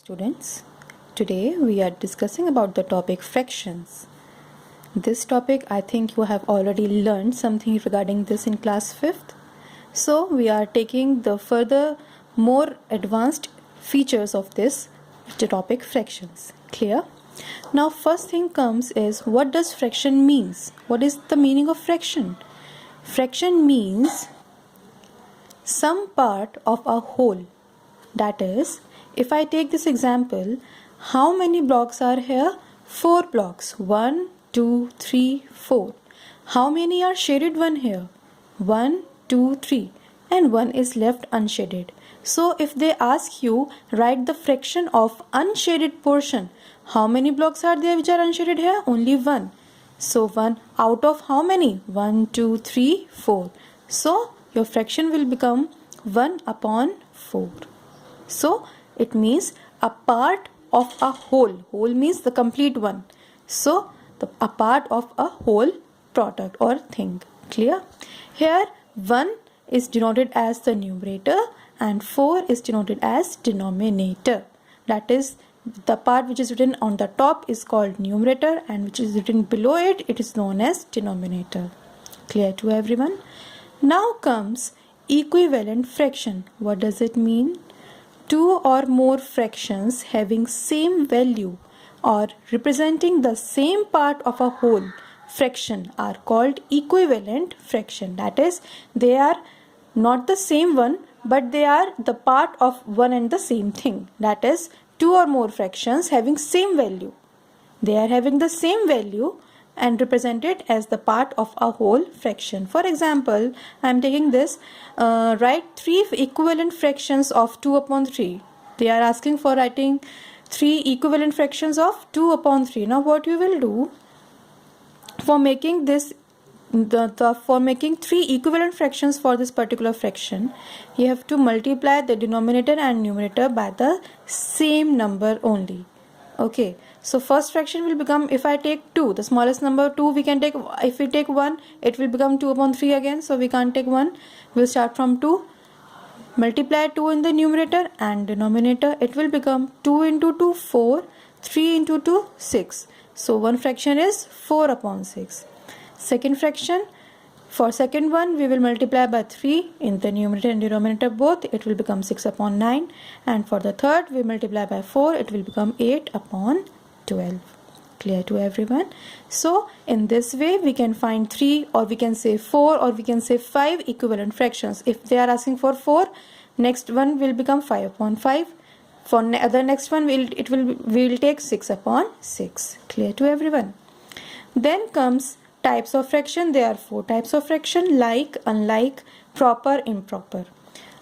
Students, today we are discussing about the topic fractions. This topic, I think you have already learned something regarding this in class 5th. So we are taking the further more advanced features of this topic fractions. Clear? Now first thing comes is, what does fraction means? What is the meaning of fraction? Fraction means some part of a whole. That is, if I take this example, how many blocks are here? 4 blocks. 1, 2, 3, 4. How many are shaded one here? 1, 2, 3. And 1 is left unshaded. So if they ask you, write the fraction of unshaded portion, how many blocks are there which are unshaded here? Only 1. So 1 out of how many? 1, 2, 3, 4. So your fraction will become 1 upon 4. So it means a part of a whole. Whole means the complete one. So a part of a whole product or thing. Clear? Here 1 is denoted as the numerator and 4 is denoted as denominator. That is, the part which is written on the top is called numerator and which is written below it, it is known as denominator. Clear to everyone? Now comes equivalent fraction. What does it mean? Two or more fractions having same value or representing the same part of a whole fraction are called equivalent fraction. That is, they are not the same one, but they are the part of one and the same thing. That is, two or more fractions having same value. They are having the same value and represented as the part of a whole fraction. For example, I am taking this, write 3 equivalent fractions of 2 upon 3. They are asking for writing 3 equivalent fractions of 2 upon 3. Now what you will do, for making this, for making 3 equivalent fractions for this particular fraction, you have to multiply the denominator and numerator by the same number only. Okay, so first fraction will become, if I take 2, the smallest number 2 we can take. If we take 1, it will become 2 upon 3 again, so we can't take 1. We'll start from 2, multiply 2 in the numerator and denominator. It will become 2 into 2, 4, 3 into 2, 6. So one fraction is 4 upon 6. Second fraction, for second one we will multiply by 3 in the numerator and denominator both, it will become 6 upon 9, and for the third we multiply by 4, it will become 8 upon 12. Clear to everyone? So in this way we can find 3, or we can say 4, or we can say 5 equivalent fractions. If they are asking for 4, next one will become 5 upon 5. For the next one we will take 6 upon 6. Clear to everyone? Then comes types of fraction. There are 4 types of fraction: like, unlike, proper, improper.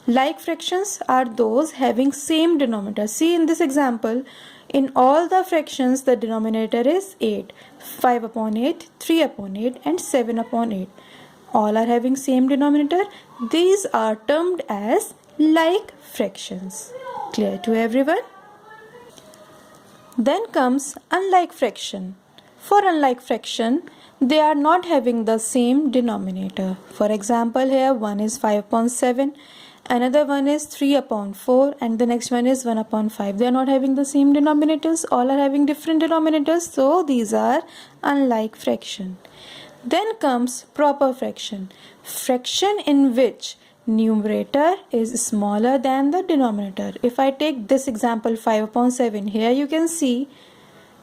Like fractions are those having same denominator. See in this example, in all the fractions the denominator is 8, 5 upon 8, 3 upon 8 and 7 upon 8. All are having same denominator. These are termed as like fractions. Clear to everyone? Then comes unlike fraction. For unlike fraction, they are not having the same denominator. For example, here one is 5 upon 7, another one is 3 upon 4, and the next one is 1 upon 5. They are not having the same denominators. All are having different denominators. So these are unlike fraction. Then comes proper fraction. Fraction in which numerator is smaller than the denominator. If I take this example 5 upon 7, here you can see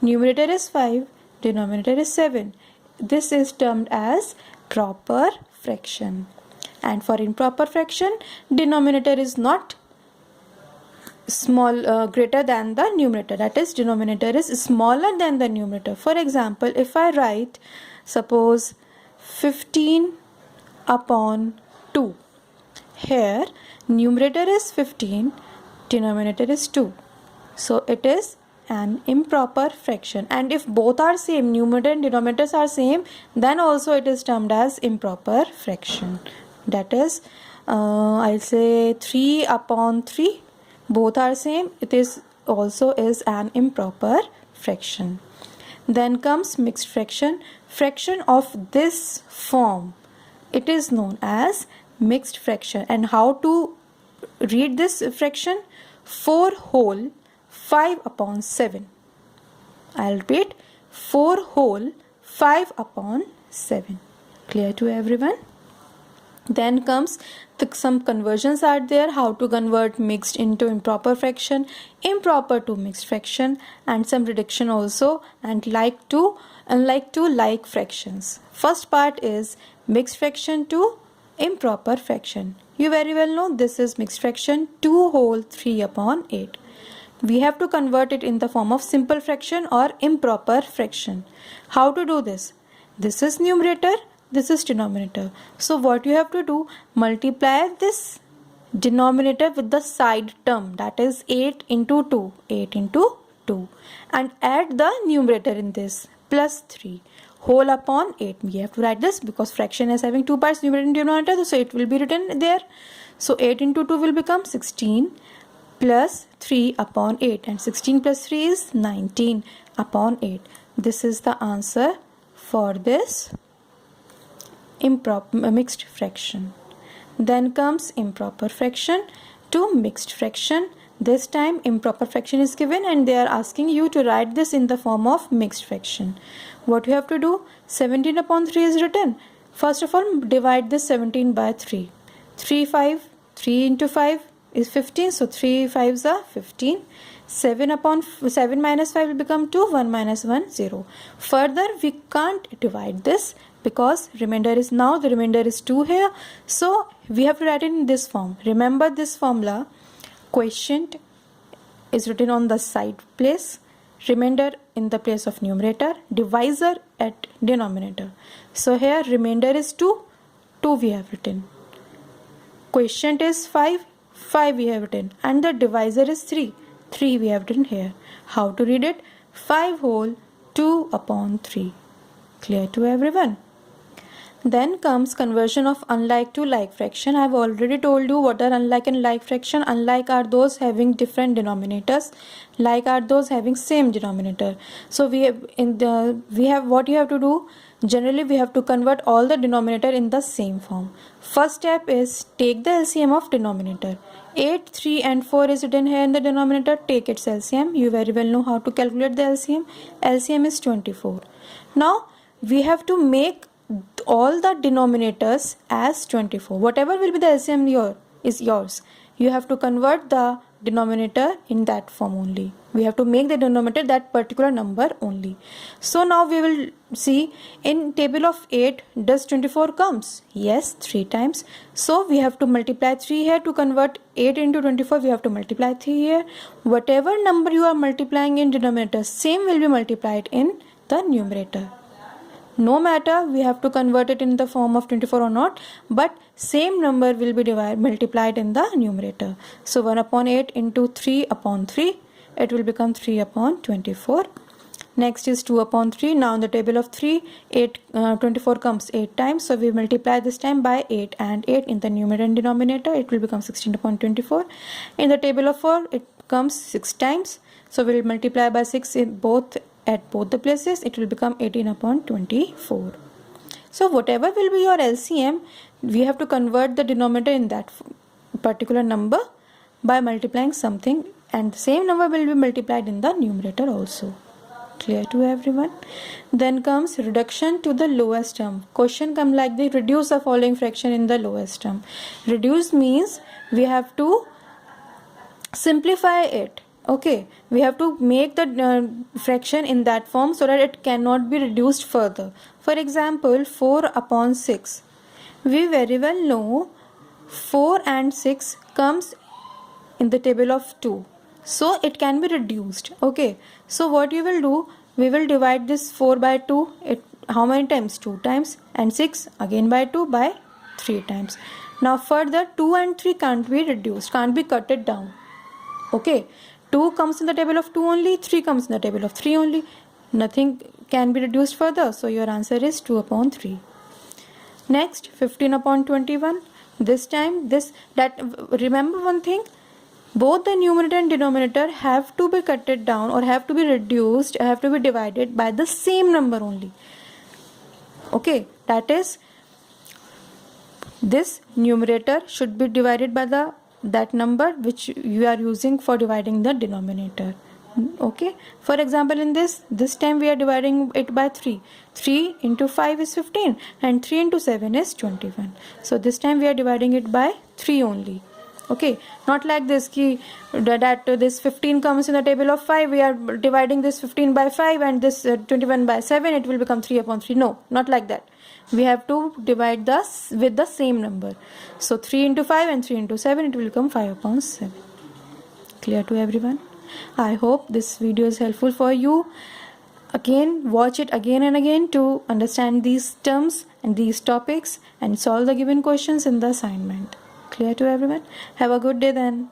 numerator is 5, denominator is 7. This is termed as proper fraction. And for improper fraction, denominator is not greater than the numerator. That is, denominator is smaller than the numerator. For example, if I write, suppose 15 upon 2. Here numerator is 15, denominator is 2. So it is an improper fraction, and if both are same, numerator and denominators are same, then also it is termed as improper fraction. That is, I'll say 3 upon 3, both are same, it is also is an improper fraction. Then comes mixed fraction. Fraction of this form, it is known as mixed fraction. And how to read this fraction? 4 whole 5 upon 7. I'll repeat, 4 whole 5 upon 7. Clear to everyone? Then comes some conversions are there, how to convert mixed into improper fraction, improper to mixed fraction, and some reduction also, and like to unlike to like fractions. First part is mixed fraction to improper fraction. You very well know this is mixed fraction, 2 whole 3 upon 8. We have to convert it in the form of simple fraction or improper fraction. How to do this? This is numerator, this is denominator. So what you have to do, multiply this denominator with the side term, that is 8 into 2, 8 into 2, and add the numerator in this, plus 3 whole upon 8. We have to write this because fraction is having 2 parts, numerator and denominator, so it will be written there. So 8 into 2 will become 16 plus 3 upon 8, and 16 plus 3 is 19 upon 8. This is the answer for this improper mixed fraction. Then comes improper fraction to mixed fraction. This time improper fraction is given and they are asking you to write this in the form of mixed fraction. What you have to do, 17 upon 3 is written. First of all, divide this 17 by 3. 3 into 5 is 15, so 3 5s are 15. 7 upon 7 minus 5 will become 2, 1 minus 1 0. Further we can't divide this because remainder is, now the remainder is 2 here, so we have to write it in this form. Remember this formula, quotient is written on the side place, remainder in the place of numerator, divisor at denominator. So here remainder is 2, 2 we have written, quotient is 5, 5 we have written, and the divisor is 3, 3 we have written here. How to read it? 5 whole 2 upon 3. Clear to everyone? Then comes conversion of unlike to like fraction. I have already told you what are unlike and like fraction. Unlike are those having different denominators, like are those having same denominator. So we have what you have to do. Generally we have to convert all the denominator in the same form. First step is take the LCM of denominator. 8, 3 and 4 is written here in the denominator. Take its LCM. You very well know how to calculate the LCM. LCM is 24. Now we have to make all the denominators as 24. Whatever will be the LCM is yours. You have to convert the denominator in that form only. We have to make the denominator that particular number only. So now we will see in table of 8, does 24 comes? Yes, 3 times. So we have to multiply 3 here to convert 8 into 24. We have to multiply 3 here. Whatever number you are multiplying in denominator, same will be multiplied in the numerator. No matter we have to convert it in the form of 24 or not, but same number will be multiplied in the numerator. So 1 upon 8 into 3 upon 3, it will become 3 upon 24. Next is 2 upon 3. Now in the table of 3, 24 comes 8 times. So we multiply this time by 8 and 8 in the numerator and denominator. It will become 16 upon 24. In the table of 4, it comes 6 times. So we will multiply by 6 in at both the places. It will become 18 upon 24. So whatever will be your LCM, we have to convert the denominator in that particular number by multiplying something, and the same number will be multiplied in the numerator also. Clear to everyone? Then comes reduction to the lowest term. Question come like this: reduce the following fraction in the lowest term. Reduce means we have to simplify it. Okay, we have to make the fraction in that form so that it cannot be reduced further. For example, 4 upon 6. We very well know 4 and 6 comes in the table of 2. So it can be reduced. Okay, so what you will do, we will divide this 4 by 2. How many times? 2 times. And 6 again by 2 by 3 times. Now further 2 and 3 can't be reduced, can't be cutted down. Okay. 2 comes in the table of 2 only, 3 comes in the table of 3 only. Nothing can be reduced further. So your answer is 2 upon 3. Next, 15 upon 21. This time, remember one thing. Both the numerator and denominator have to be cutted down or have to be reduced, have to be divided by the same number only. Okay, that is, this numerator should be divided by the that number which you are using for dividing the denominator. Okay, for example, in this time we are dividing it by 3. 3 into 5 is 15 and 3 into 7 is 21. So this time we are dividing it by 3 only. Okay, not like this that this 15 comes in the table of 5, we are dividing this 15 by 5 and this 21 by 7, it will become 3 upon 3. No, not like that. We have to divide this with the same number. So 3 into 5 and 3 into 7, it will become 5 upon 7. Clear to everyone? I hope this video is helpful for you. Again, watch it again and again to understand these terms and these topics and solve the given questions in the assignment. Clear to everyone? Have a good day then.